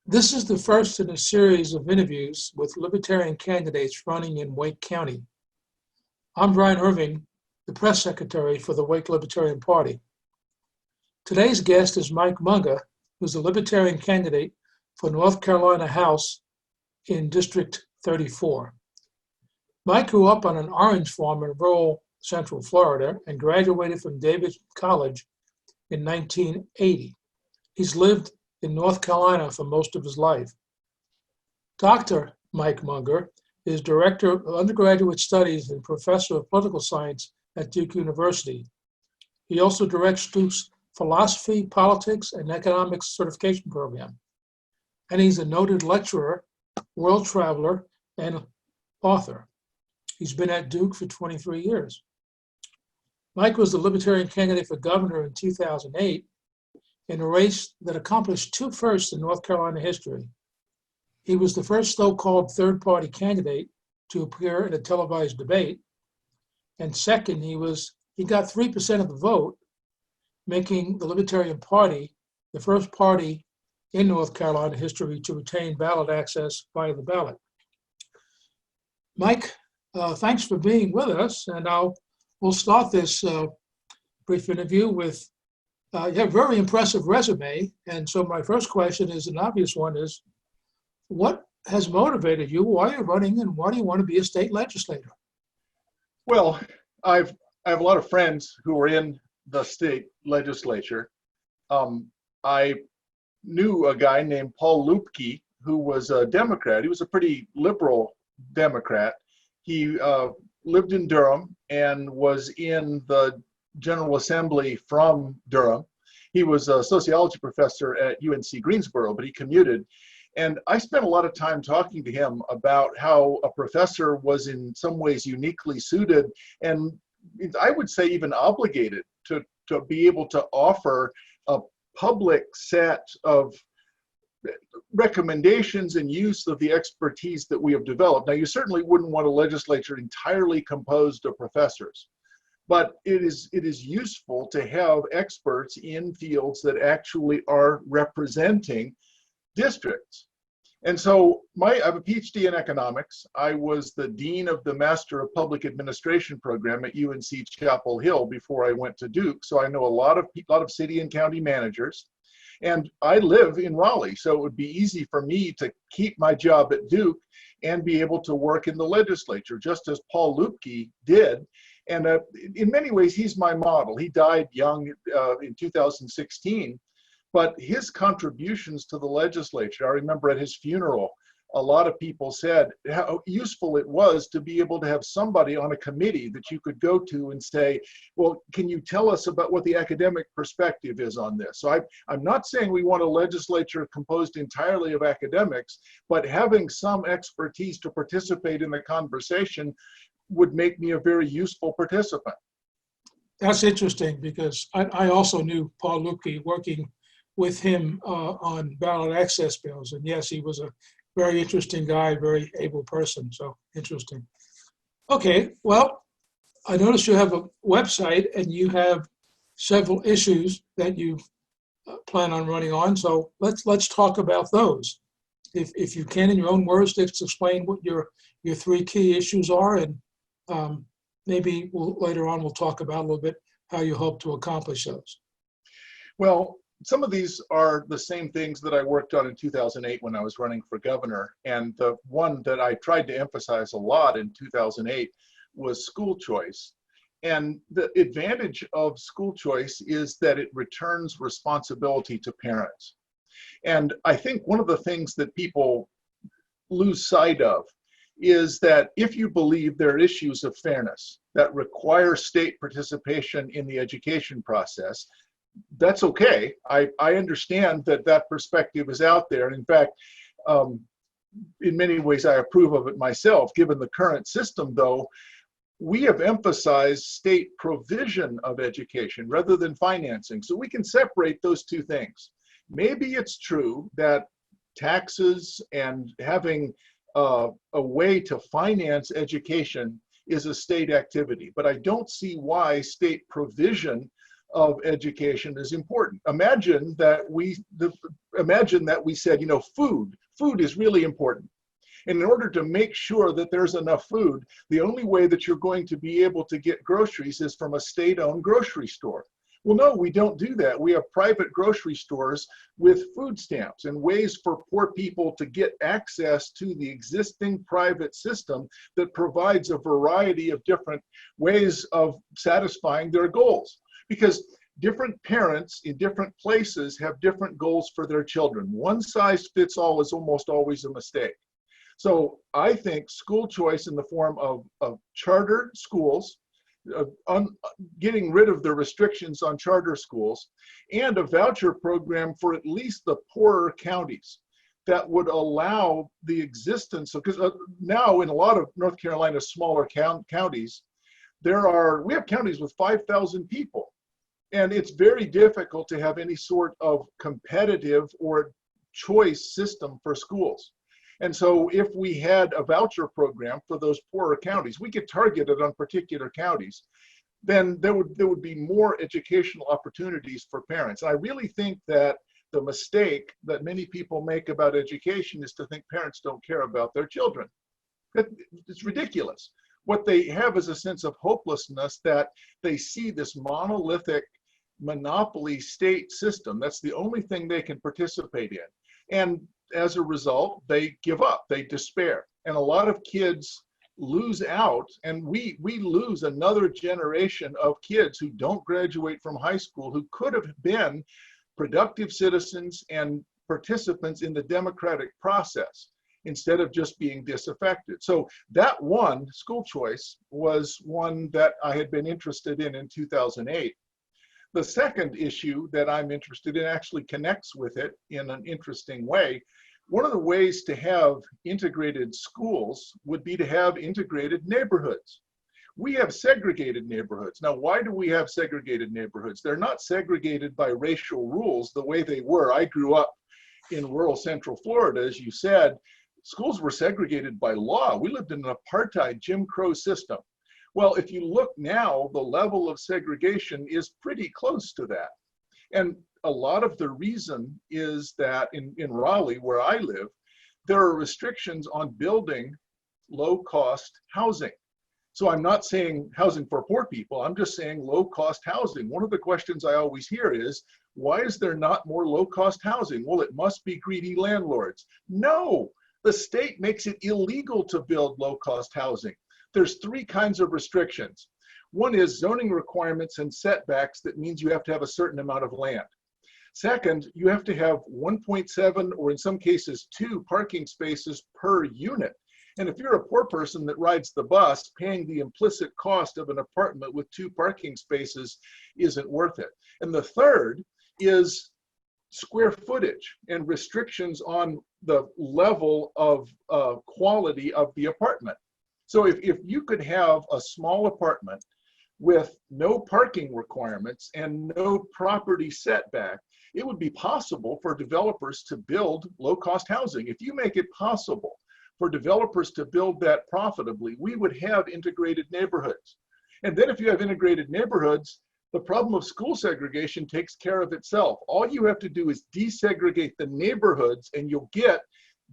This is the first in a series of interviews with Libertarian candidates running in Wake County. I'm Brian Irving, the press secretary for the Wake Libertarian Party. Today's guest is Mike Munger, who's a Libertarian candidate for North Carolina House in District 34. Mike grew up on an orange farm in rural Central Florida and graduated from David College in 1980. He's lived in North Carolina for most of his life. Dr. Mike Munger is Director of Undergraduate Studies and Professor of Political Science at Duke University. He also directs Duke's Philosophy, Politics, and Economics Certification Program. And he's a noted lecturer, world traveler, and author. He's been at Duke for 23 years. Mike was the Libertarian candidate for governor in 2008 in a race that accomplished two firsts in North Carolina history. He was the first so-called third-party candidate to appear in a televised debate. And second, he got 3% of the vote, making the Libertarian Party the first party in North Carolina history to retain ballot access via the ballot. Mike, thanks for being with us, and we'll start this brief interview with, you have a very impressive resume, and so my first question is an obvious one is, what has motivated you? Why are you running, and why do you want to be a state legislator? Well, I have a lot of friends who are in the state legislature. I knew a guy named Paul Lupke who was a Democrat. He was a pretty liberal Democrat. He lived in Durham and was in the General Assembly from Durham. He was a sociology professor at UNC Greensboro, but he commuted. And I spent a lot of time talking to him about how a professor was in some ways uniquely suited, and I would say even obligated to be able to offer a public set of recommendations and use of the expertise that we have developed. Now, you certainly wouldn't want a legislature entirely composed of professors, but it is useful to have experts in fields that actually are representing districts. And so I have a PhD in economics. I was the dean of the Master of Public Administration program at UNC Chapel Hill before I went to Duke. So I know a lot of city and county managers. And I live in Raleigh, so it would be easy for me to keep my job at Duke and be able to work in the legislature, just as Paul Lupke did. And in many ways, he's my model. He died young in 2016, but his contributions to the legislature, I remember at his funeral, a lot of people said how useful it was to be able to have somebody on a committee that you could go to and say, well, can you tell us about what the academic perspective is on this? So I'm not saying we want a legislature composed entirely of academics, but having some expertise to participate in the conversation would make me a very useful participant. That's interesting because I also knew Paul Lupke working with him on ballot access bills. And yes, he was a very interesting guy, very able person, so interesting. Okay, well, I noticed you have a website and you have several issues that you plan on running on, so let's talk about those. If you can, in your own words, just explain what your three key issues are, and maybe later on we'll talk about a little bit how you hope to accomplish those. Well, some of these are the same things that I worked on in 2008 when I was running for governor. And the one that I tried to emphasize a lot in 2008 was school choice. And the advantage of school choice is that it returns responsibility to parents. And I think one of the things that people lose sight of is that if you believe there are issues of fairness that require state participation in the education process, that's okay. I understand that perspective is out there. And in fact, in many ways, I approve of it myself. Given the current system, though, we have emphasized state provision of education rather than financing. So we can separate those two things. Maybe it's true that taxes and having a way to finance education is a state activity, but I don't see why state provision of education is important. Imagine that imagine that we said, food is really important. And in order to make sure that there's enough food, the only way that you're going to be able to get groceries is from a state-owned grocery store. Well, no, we don't do that. We have private grocery stores with food stamps and ways for poor people to get access to the existing private system that provides a variety of different ways of satisfying their goals. Because different parents in different places have different goals for their children. One size fits all is almost always a mistake. So I think school choice in the form of charter schools, getting rid of the restrictions on charter schools, and a voucher program for at least the poorer counties that would allow the existence of, because now in a lot of North Carolina's smaller counties, we have counties with 5,000 people. And it's very difficult to have any sort of competitive or choice system for schools. And so if we had a voucher program for those poorer counties, we could target it on particular counties, then there would be more educational opportunities for parents. And I really think that the mistake that many people make about education is to think parents don't care about their children. It's ridiculous. What they have is a sense of hopelessness that they see this monolithic monopoly state system. That's the only thing they can participate in. And as a result, they give up, they despair. And a lot of kids lose out, and we lose another generation of kids who don't graduate from high school who could have been productive citizens and participants in the democratic process instead of just being disaffected. So that one, school choice, was one that I had been interested in 2008. The second issue that I'm interested in actually connects with it in an interesting way. One of the ways to have integrated schools would be to have integrated neighborhoods. We have segregated neighborhoods. Now, why do we have segregated neighborhoods? They're not segregated by racial rules the way they were. I grew up in rural central Florida, as you said. Schools were segregated by law. We lived in an apartheid Jim Crow system. Well, if you look now, the level of segregation is pretty close to that. And a lot of the reason is that in Raleigh, where I live, there are restrictions on building low-cost housing. So I'm not saying housing for poor people, I'm just saying low-cost housing. One of the questions I always hear is, why is there not more low-cost housing? Well, it must be greedy landlords. No, the state makes it illegal to build low-cost housing. There's three kinds of restrictions. One is zoning requirements and setbacks. That means you have to have a certain amount of land. Second, you have to have 1.7 or in some cases 2 parking spaces per unit. And if you're a poor person that rides the bus, paying the implicit cost of an apartment with 2 parking spaces isn't worth it. And the third is square footage and restrictions on the level of quality of the apartment. So if you could have a small apartment with no parking requirements and no property setback, it would be possible for developers to build low-cost housing. If you make it possible for developers to build that profitably, we would have integrated neighborhoods. And then if you have integrated neighborhoods, the problem of school segregation takes care of itself. All you have to do is desegregate the neighborhoods and you'll get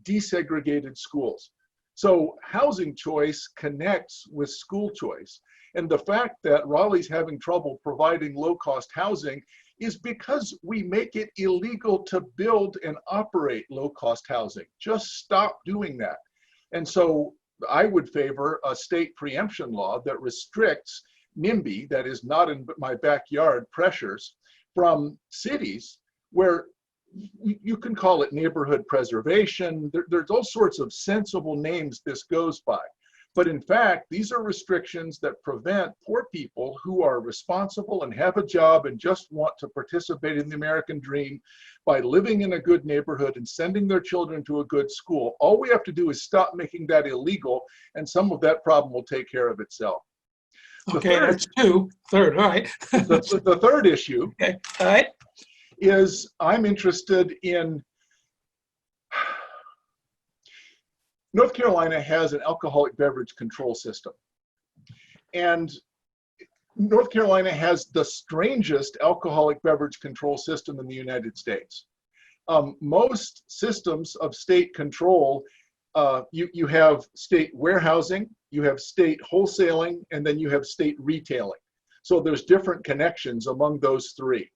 desegregated schools. So housing choice connects with school choice. And the fact that Raleigh's having trouble providing low-cost housing is because we make it illegal to build and operate low-cost housing. Just stop doing that. And so I would favor a state preemption law that restricts NIMBY, that is not in my backyard, pressures from cities where you can call it neighborhood preservation. There's all sorts of sensible names this goes by. But in fact, these are restrictions that prevent poor people who are responsible and have a job and just want to participate in the American dream by living in a good neighborhood and sending their children to a good school. All we have to do is stop making that illegal, and some of that problem will take care of itself. Okay, that's 2. Third, all right. the third issue, okay, all right, is I'm interested in, North Carolina has an alcoholic beverage control system. And North Carolina has the strangest alcoholic beverage control system in the United States. Most systems of state control, you have state warehousing, you have state wholesaling, and then you have state retailing. So there's different connections among those three.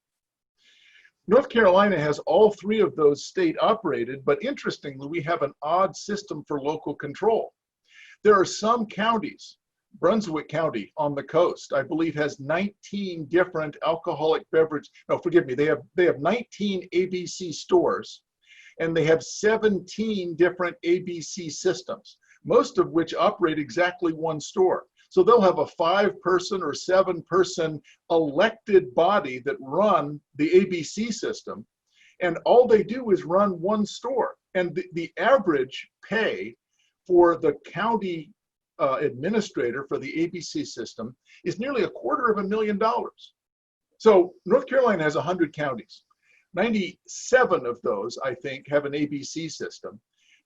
North Carolina has all three of those state operated, but interestingly, we have an odd system for local control. There are some counties, Brunswick County on the coast, I believe, has 19 different alcoholic beverage, no, forgive me, they have 19 ABC stores, and they have 17 different ABC systems, most of which operate exactly one store. So they'll have a 5-person or 7-person elected body that run the ABC system, and all they do is run one store. And the average pay for the county administrator for the ABC system is nearly $250,000. So North Carolina has 100 counties. 97 of those, I think, have an ABC system.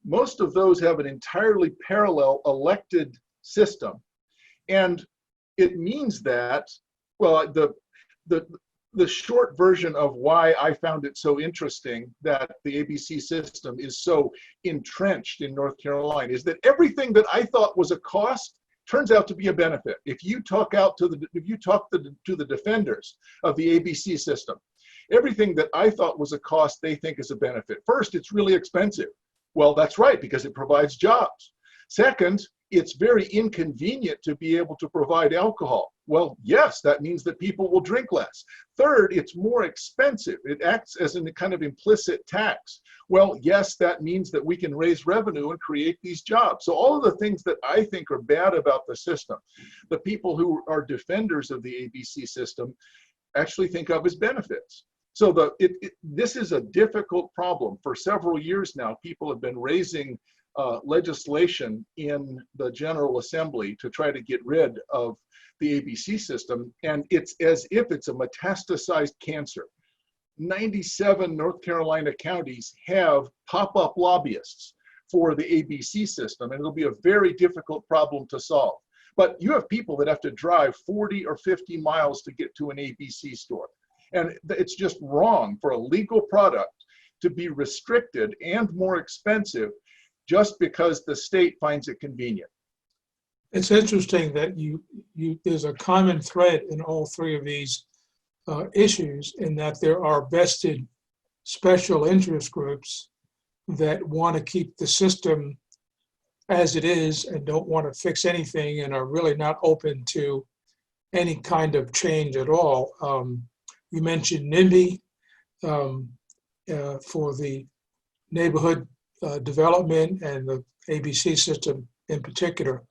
Most of those have an entirely parallel elected system. And it means that, well, the short version of why I found it so interesting that the ABC system is so entrenched in North Carolina is that everything that I thought was a cost turns out to be a benefit. If you talk to the defenders of the ABC system, everything that I thought was a cost, they think is a benefit. First, it's really expensive. Well, that's right, because it provides jobs. Second, it's very inconvenient to be able to provide alcohol. Well, yes, that means that people will drink less. Third, it's more expensive. It acts as a kind of implicit tax. Well, yes, that means that we can raise revenue and create these jobs. So all of the things that I think are bad about the system, the people who are defenders of the ABC system actually think of as benefits. So this is a difficult problem. For several years now, people have been raising legislation in the General Assembly to try to get rid of the ABC system, and it's as if it's a metastasized cancer. 97 North Carolina counties have pop-up lobbyists for the ABC system, and it'll be a very difficult problem to solve. But you have people that have to drive 40 or 50 miles to get to an ABC store. And it's just wrong for a legal product to be restricted and more expensive just because the state finds it convenient. It's interesting that there's a common thread in all three of these issues, in that there are vested special interest groups that want to keep the system as it is and don't want to fix anything and are really not open to any kind of change at all. You mentioned NIMBY for the neighborhood development and the ABC system in particular.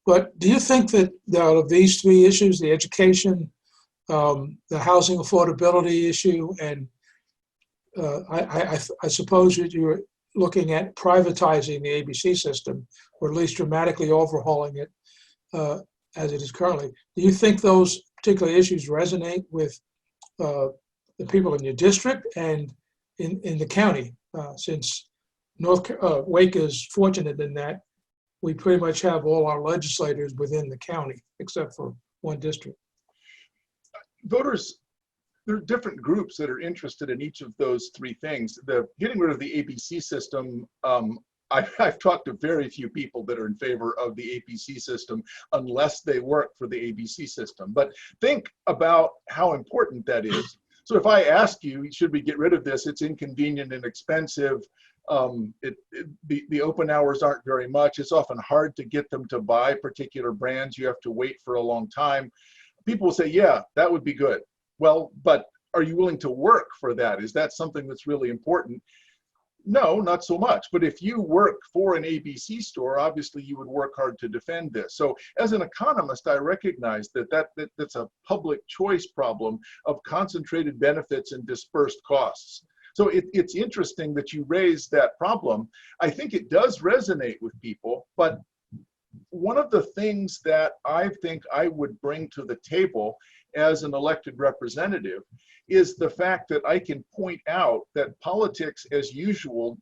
But do you think that out of these three issues, the education, the housing affordability issue, and I suppose that you're looking at privatizing the ABC system, or at least dramatically overhauling it as it is currently. Do you think those particular issues resonate with the people in your district and in the county? Since Wake is fortunate in that we pretty much have all our legislators within the county, except for one district. Voters, there are different groups that are interested in each of those three things. The getting rid of the ABC system, I've talked to very few people that are in favor of the ABC system unless they work for the ABC system. But think about how important that is. So if I ask you, should we get rid of this? It's inconvenient and expensive. The open hours aren't very much. It's often hard to get them to buy particular brands. You have to wait for a long time. People will say, yeah, that would be good. Well, but are you willing to work for that? Is that something that's really important? No, not so much. But if you work for an ABC store, obviously you would work hard to defend this. So as an economist, I recognize that's a public choice problem of concentrated benefits and dispersed costs. So it's interesting that you raise that problem. I think it does resonate with people, but one of the things that I think I would bring to the table as an elected representative is the fact that I can point out that politics, as usual,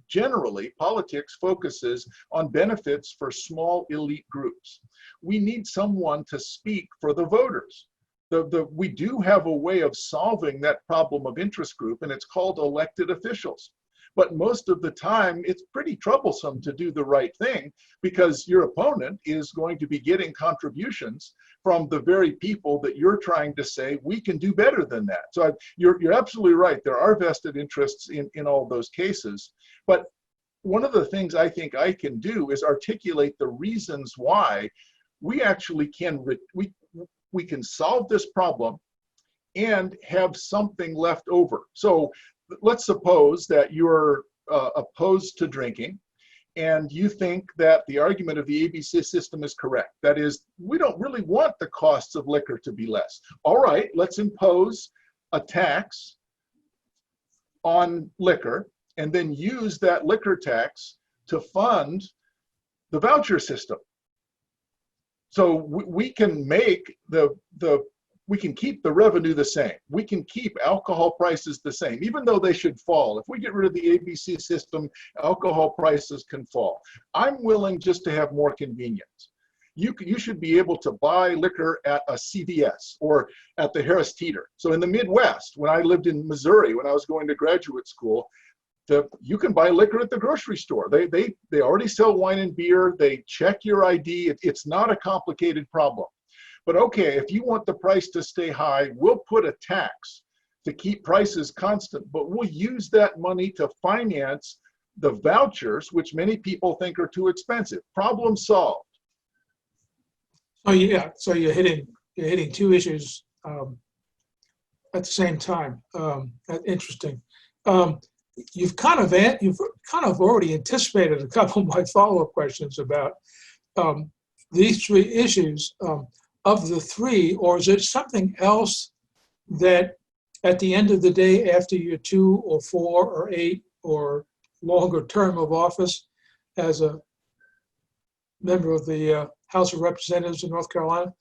generally politics focuses on benefits for small elite groups. We need someone to speak for the voters. We do have a way of solving that problem of interest group, and it's called elected officials. But most of the time, it's pretty troublesome to do the right thing because your opponent is going to be getting contributions from the very people that you're trying to say, we can do better than that. So you're absolutely right. There are vested interests in all those cases. But one of the things I think I can do is articulate the reasons why we actually can, we can solve this problem and have something left over. So let's suppose that you're opposed to drinking and you think that the argument of the ABC system is correct. That is, we don't really want the costs of liquor to be less. All right, let's impose a tax on liquor and then use that liquor tax to fund the voucher system. So we can make we can keep the revenue the same. We can keep alcohol prices the same, even though they should fall. If we get rid of the ABC system, alcohol prices can fall. I'm willing just to have more convenience. You should be able to buy liquor at a CVS or at the Harris Teeter. So in the Midwest, when I lived in Missouri, when I was going to graduate school, you can buy liquor at the grocery store. They already sell wine and beer. They check your ID. It's not a complicated problem. But okay, if you want the price to stay high, we'll put a tax to keep prices constant, but we'll use that money to finance the vouchers, which many people think are too expensive. Problem solved. So yeah, so you're hitting two issues at the same time. That's interesting. You've kind of already anticipated a couple of my follow-up questions about these three issues. Of the three, or is it something else that at the end of the day, after your 2 or 4 or 8 or longer term of office as a member of the House of Representatives in North Carolina,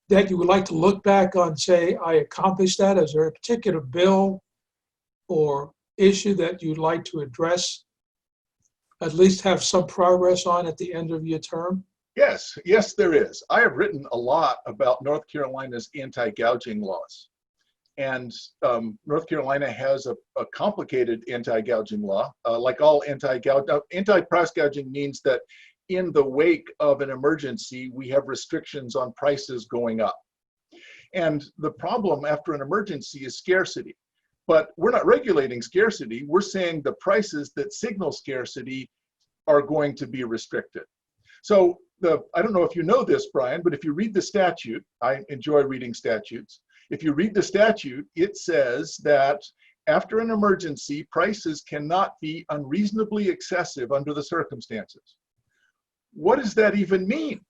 that you would like to look back on, say, I accomplished that? Is there a particular bill or issue that you'd like to address, at least have some progress on at the end of your term? Yes, there is. I have written a lot about North Carolina's anti-gouging laws. And North Carolina has a complicated anti-gouging law. Like all anti-price gouging means that in the wake of an emergency, we have restrictions on prices going up. And the problem after an emergency is scarcity. But we're not regulating scarcity. We're saying the prices that signal scarcity are going to be restricted. So I don't know if you know this, Brian, but if you read the statute, I enjoy reading statutes. If you read the statute, it says that after an emergency, prices cannot be unreasonably excessive under the circumstances. What does that even mean?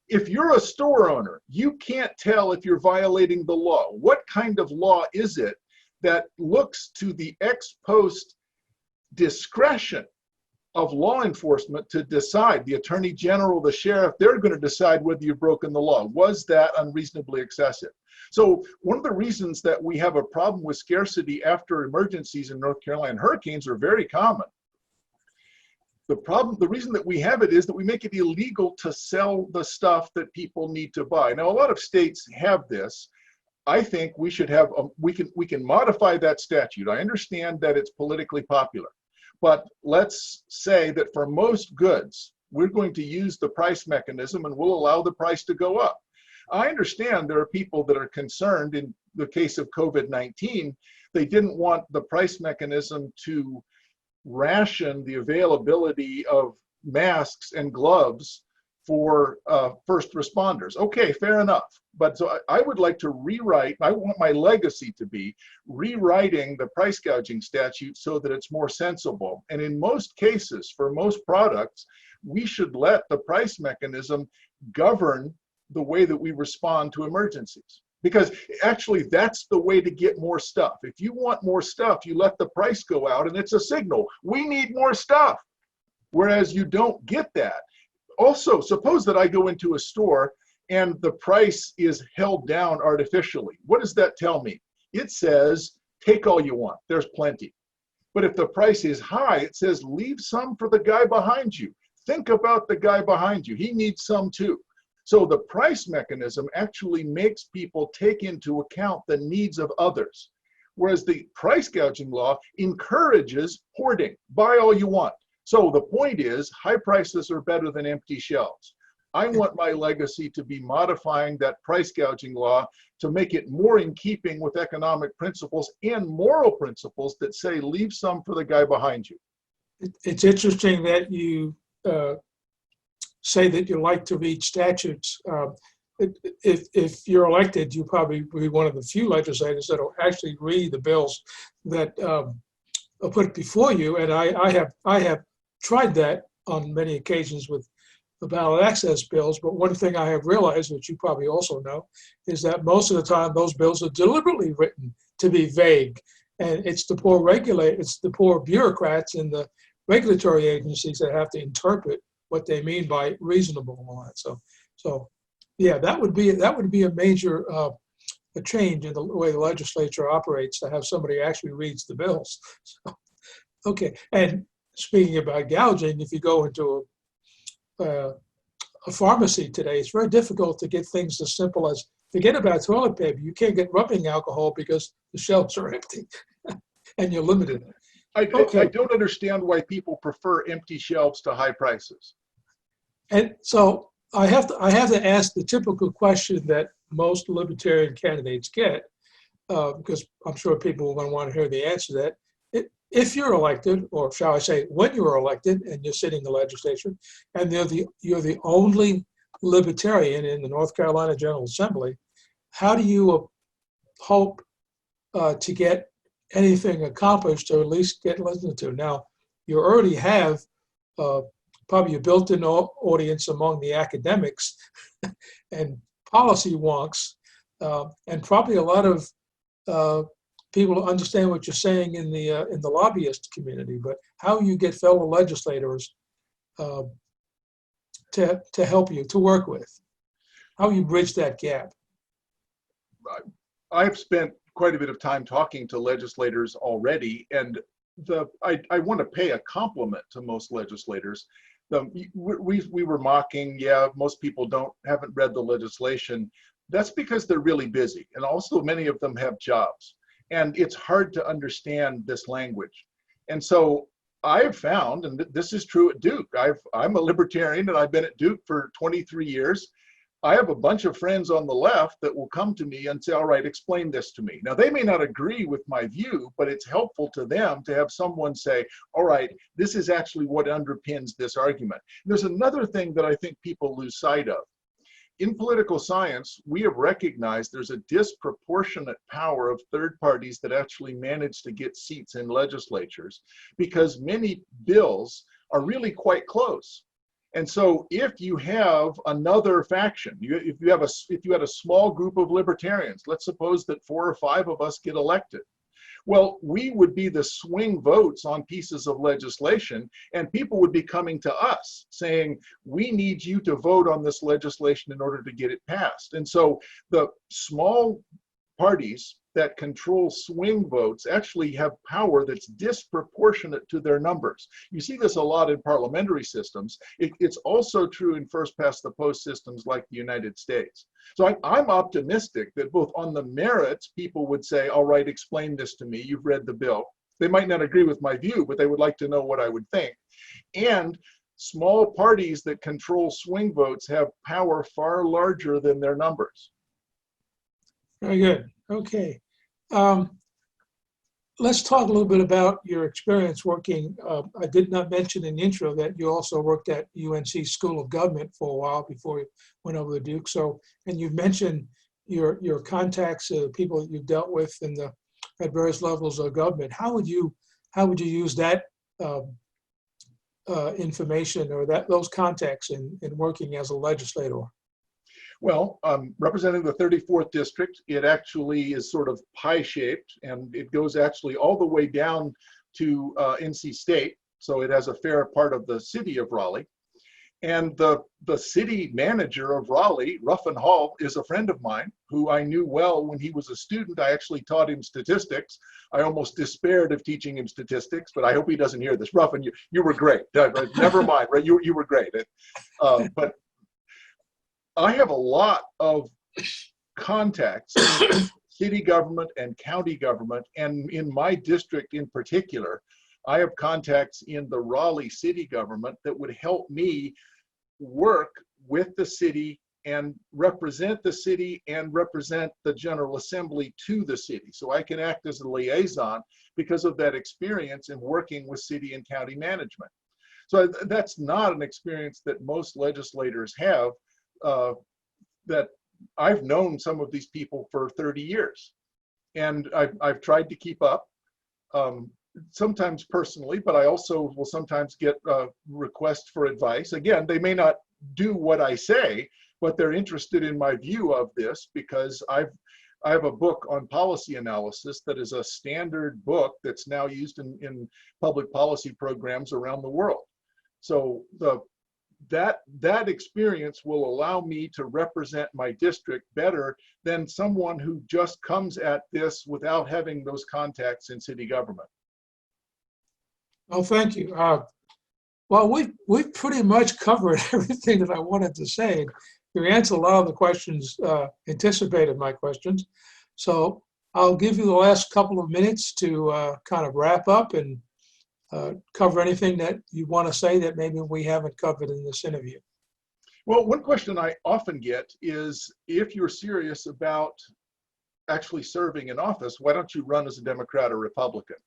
If you're a store owner, you can't tell if you're violating the law. What kind of law is it that looks to the ex post discretion of law enforcement to decide, the attorney general, the sheriff, they're going to decide whether you've broken the law. Was that unreasonably excessive? So one of the reasons that we have a problem with scarcity after emergencies in North Carolina, hurricanes are very common. The reason that we have it is that we make it illegal to sell the stuff that people need to buy. Now, a lot of states have this. I think we should have, we can modify that statute. I understand that it's politically popular. But let's say that for most goods, we're going to use the price mechanism and we'll allow the price to go up. I understand there are people that are concerned in the case of COVID-19, they didn't want the price mechanism to ration the availability of masks and gloves for first responders. Okay, fair enough. But so I would like to rewrite, I want my legacy to be rewriting the price gouging statute so that it's more sensible. And in most cases, for most products, we should let the price mechanism govern the way that we respond to emergencies. Because actually, that's the way to get more stuff. If you want more stuff, you let the price go out and it's a signal. We need more stuff. Whereas you don't get that. Also, suppose that I go into a store and the price is held down artificially. What does that tell me? It says, take all you want, there's plenty. But if the price is high, it says, leave some for the guy behind you. Think about the guy behind you, he needs some too. So the price mechanism actually makes people take into account the needs of others, whereas the price gouging law encourages hoarding. Buy all you want. So the point is, high prices are better than empty shelves. I want my legacy to be modifying that price gouging law to make it more in keeping with economic principles and moral principles that say leave some for the guy behind you. It's interesting that you say that you like to read statutes. If you're elected, you probably be one of the few legislators that will actually read the bills that are put before you. And I have tried that on many occasions with the ballot access bills. But one thing I have realized, which you probably also know, is that most of the time those bills are deliberately written to be vague. And it's the poor it's the poor bureaucrats in the regulatory agencies that have to interpret what they mean by reasonable and all that. So yeah, that would be a major a change in the way the legislature operates, to have somebody actually reads the bills. So, okay, and speaking about gouging, if you go into a pharmacy today, it's very difficult to get things as simple as, forget about toilet paper, you can't get rubbing alcohol because the shelves are empty and you're limited. I don't understand why people prefer empty shelves to high prices. And so I have to ask the typical question that most libertarian candidates get, because I'm sure people are going to want to hear the answer to that. If you're elected, or shall I say, when you're elected and you're sitting in the legislature, and you're the only libertarian in the North Carolina General Assembly, how do you hope to get anything accomplished, or at least get listened to? Now, you already have probably a built-in audience among the academics and policy wonks, and probably a lot of people understand what you're saying in the lobbyist community. But how you get fellow legislators to help you, to work with, how you bridge that gap? I've spent quite a bit of time talking to legislators already, and I want to pay a compliment to most legislators. We were mocking, yeah, most people haven't read the legislation. That's because they're really busy, and also many of them have jobs, and it's hard to understand this language. And so I've found, and this is true at Duke, I'm a libertarian and I've been at Duke for 23 years. I have a bunch of friends on the left that will come to me and say, all right, explain this to me. Now, they may not agree with my view, but it's helpful to them to have someone say, all right, this is actually what underpins this argument. And there's another thing that I think people lose sight of. In political science, we have recognized there's a disproportionate power of third parties that actually manage to get seats in legislatures, because many bills are really quite close. And so if you have another faction, if you had a small group of libertarians, let's suppose that 4 or 5 of us get elected. Well, we would be the swing votes on pieces of legislation, and people would be coming to us saying, we need you to vote on this legislation in order to get it passed. And so the small parties that control swing votes actually have power that's disproportionate to their numbers. You see this a lot in parliamentary systems. It's also true in first past the post systems like the United States. So I'm optimistic that both on the merits, people would say, all right, explain this to me. You've read the bill. They might not agree with my view, but they would like to know what I would think. And small parties that control swing votes have power far larger than their numbers. Very good. Okay. Let's talk a little bit about your experience working. I did not mention in the intro that you also worked at UNC School of Government for a while before you went over to Duke. So, and you've mentioned your contacts, people that you've dealt with at various levels of government. How would you use that information or those contacts in working as a legislator? Well, representing the 34th district, it actually is sort of pie-shaped, and it goes actually all the way down to NC State. So it has a fair part of the city of Raleigh. And the city manager of Raleigh, Ruffin Hall, is a friend of mine who I knew well when he was a student. I actually taught him statistics. I almost despaired of teaching him statistics, but I hope he doesn't hear this. Ruffin, you were great. Never mind, right? You were great. But I have a lot of contacts in city government and county government, and in my district in particular, I have contacts in the Raleigh city government that would help me work with the city and represent the city and represent the General Assembly to the city. So I can act as a liaison because of that experience in working with city and county management. So that's not an experience that most legislators have. That I've known some of these people for 30 years, and I've tried to keep up, sometimes personally, but I also will sometimes get requests for advice. Again, they may not do what I say, but they're interested in my view of this because I have a book on policy analysis that is a standard book that's now used in public policy programs around the world. So that experience will allow me to represent my district better than someone who just comes at this without having those contacts in city government. Well, thank you. Well, we've pretty much covered everything that I wanted to say. You answered a lot of the questions, anticipated my questions. So I'll give you the last couple of minutes to kind of wrap up and cover anything that you want to say that maybe we haven't covered in this interview. Well, one question I often get is, if you're serious about actually serving in office, why don't you run as a Democrat or Republican?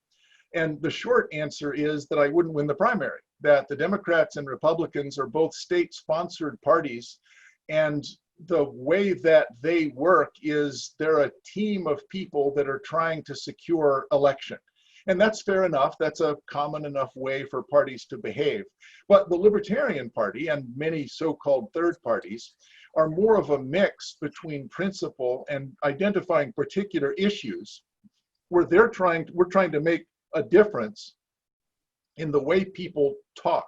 And the short answer is that I wouldn't win the primary, that the Democrats and Republicans are both state-sponsored parties, and the way that they work is they're a team of people that are trying to secure election. And that's fair enough. That's a common enough way for parties to behave. But the Libertarian Party and many so-called third parties are more of a mix between principle and identifying particular issues where we're trying to make a difference in the way people talk,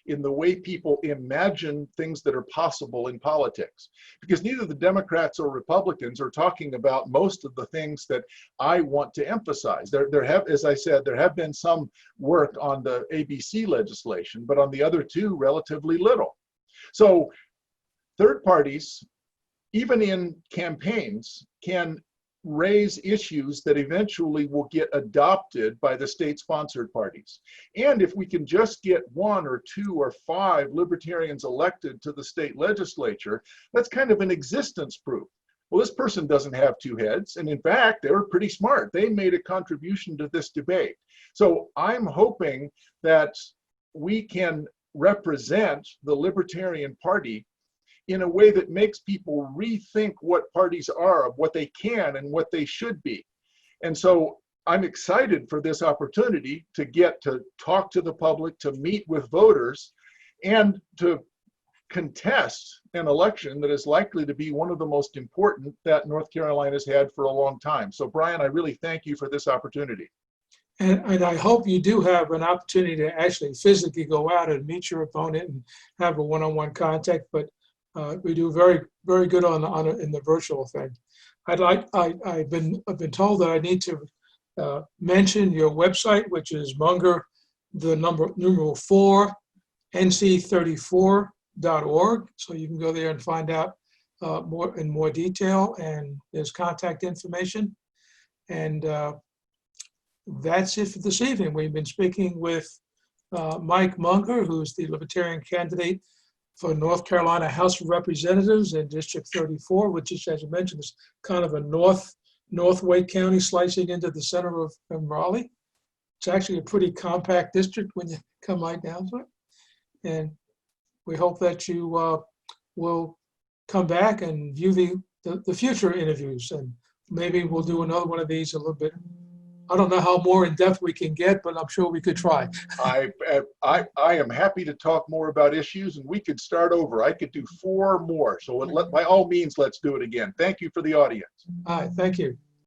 in the way people imagine things that are possible in politics. Because neither the Democrats or Republicans are talking about most of the things that I want to emphasize. As I said, there have been some work on the ABC legislation, but on the other two, relatively little. So third parties, even in campaigns, can raise issues that eventually will get adopted by the state-sponsored parties. And if we can just get 1 or 2 or 5 libertarians elected to the state legislature, that's kind of an existence proof. Well, this person doesn't have 2 heads, and in fact, they were pretty smart. They made a contribution to this debate. So I'm hoping that we can represent the Libertarian Party in a way that makes people rethink what parties are, what they can and what they should be. And so I'm excited for this opportunity to get to talk to the public, to meet with voters, and to contest an election that is likely to be one of the most important that North Carolina's had for a long time. So Brian, I really thank you for this opportunity. And I hope you do have an opportunity to actually physically go out and meet your opponent and have a one-on-one contact, but we do very, very good in the virtual thing. I've been told that I need to mention your website, which is Munger, the numeral 4, nc34.org. So you can go there and find out more detail, and there's contact information. And that's it for this evening. We've been speaking with Mike Munger, who's the Libertarian candidate for North Carolina House of Representatives in District 34, which is, as you mentioned, is kind of a North Wake County slicing into the center of Raleigh. It's actually a pretty compact district when you come right down to it. And we hope that you will come back and view the future interviews, and maybe we'll do another one of these a little bit. I don't know how more in depth we can get, but I'm sure we could try. I am happy to talk more about issues, and we could start over. I could do 4 more. So by all means, let's do it again. Thank you for the audience. All right, thank you.